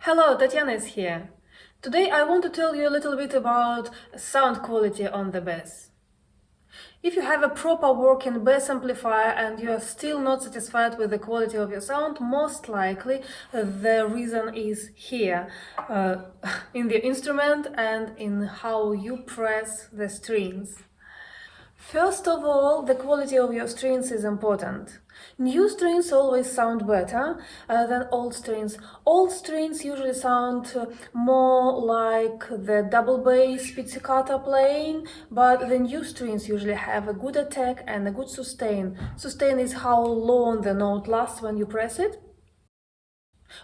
Hello, Tatiana is here. Today I want to tell you a little bit about sound quality on the bass. If you have a proper working bass amplifier and you are still not satisfied with the quality of your sound, most likely the reason is here, in the instrument and in how you press the strings. First of all, the quality of your strings is important. New strings always sound better than old strings. Old strings usually sound more like the double bass pizzicato playing, but the new strings usually have a good attack and a good sustain. Sustain is how long the note lasts when you press it.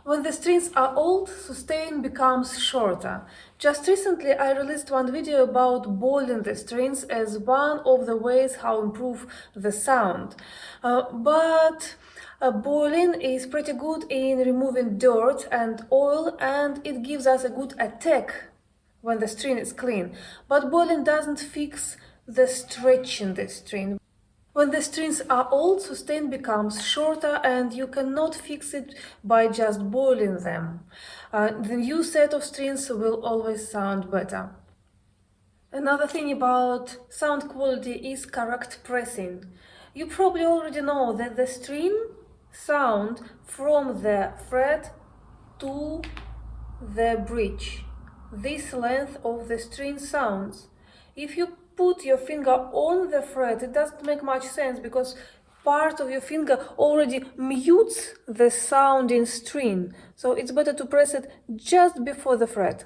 When the strings are old, sustain becomes shorter. Just recently I released one video about boiling the strings as one of the ways how improve the sound. But boiling is pretty good in removing dirt and oil, and it gives us a good attack when the string is clean. But boiling doesn't fix the stretching the string. When the strings are old, sustain becomes shorter and you cannot fix it by just boiling them. The new set of strings will always sound better. Another thing about sound quality is correct pressing. You probably already know that the string sound from the fret to the bridge. This length of the string sounds. If you put your finger on the fret, it doesn't make much sense because part of your finger already mutes the sounding string. So it's better to press it just before the fret.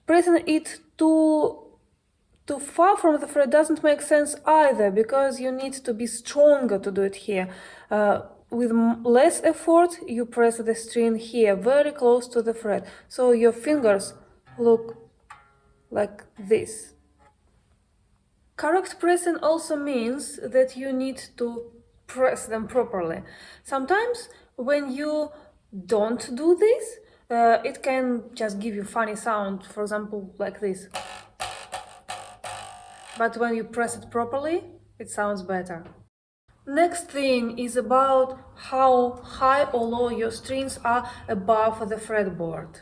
Pressing it too far from the fret doesn't make sense either, because you need to be stronger to do it here. With less effort, you press the string here, very close to the fret, so your fingers look like this. Correct pressing also means that you need to press them properly. Sometimes when you don't do this, it can just give you funny sound, for example, like this. But when you press it properly, it sounds better. Next thing is about how high or low your strings are above the fretboard.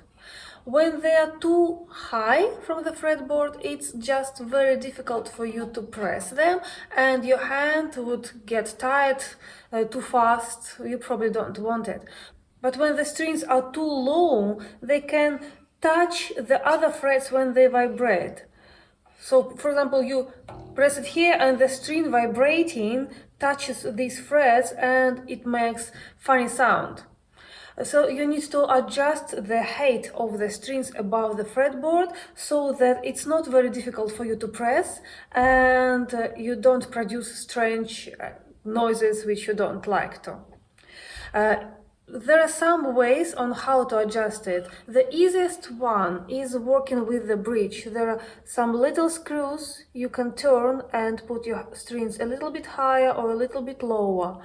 When they are too high from the fretboard, it's just very difficult for you to press them and your hand would get tired too fast. You probably don't want it. But when the strings are too low, they can touch the other frets when they vibrate. So, for example, you press it here and the string vibrating touches these frets and it makes funny sound. So you need to adjust the height of the strings above the fretboard so that it's not very difficult for you to press and you don't produce strange noises which you don't like to. There are some ways on how to adjust it. The easiest one is working with the bridge. There are some little screws you can turn and put your strings a little bit higher or a little bit lower.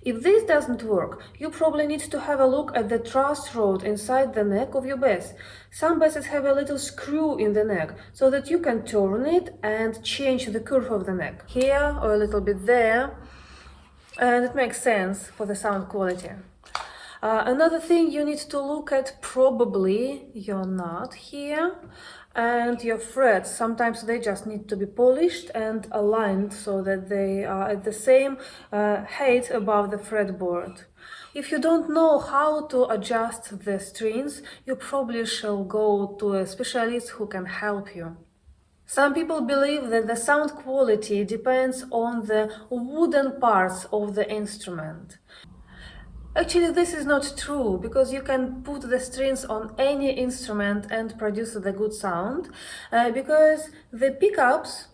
If this doesn't work, you probably need to have a look at the truss rod inside the neck of your bass. Some basses have a little screw in the neck, so that you can turn it and change the curve of the neck, here or a little bit there, and it makes sense for the sound quality. Another thing you need to look at, probably your nut here and your frets. Sometimes they just need to be polished and aligned so that they are at the same height above the fretboard. If you don't know how to adjust the strings, you probably shall go to a specialist who can help you. Some people believe that the sound quality depends on the wooden parts of the instrument. Actually, this is not true, because you can put the strings on any instrument and produce the good sound, because the pickups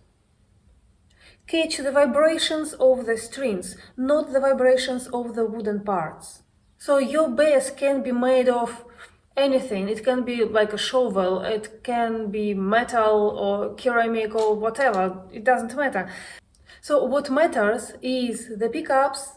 catch the vibrations of the strings, not the vibrations of the wooden parts. So your bass can be made of anything. It can be like a shovel, it can be metal or ceramic or whatever, it doesn't matter. So what matters is the pickups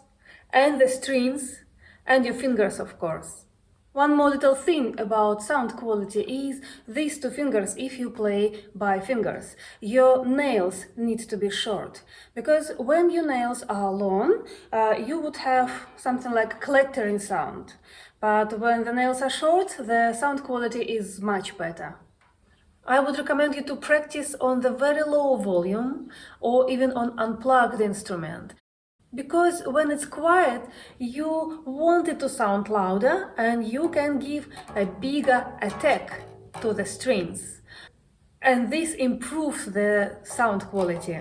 and the strings and your fingers, of course. One more little thing about sound quality is these two fingers if you play by fingers. Your nails need to be short, because when your nails are long, you would have something like clattering sound. But when the nails are short, the sound quality is much better. I would recommend you to practice on the very low volume or even on unplugged instrument. Because when it's quiet, you want it to sound louder and you can give a bigger attack to the strings. And this improves the sound quality.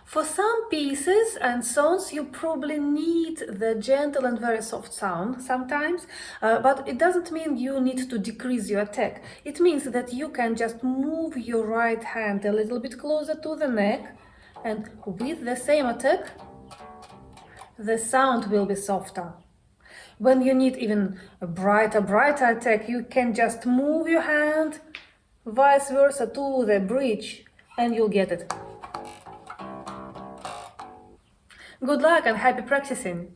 For some pieces and songs, you probably need the gentle and very soft sound sometimes, but it doesn't mean you need to decrease your attack. It means that you can just move your right hand a little bit closer to the neck, and with the same attack, the sound will be softer. When you need even a brighter attack, you can just move your hand vice versa to the bridge, and you'll get it. Good luck and happy practicing!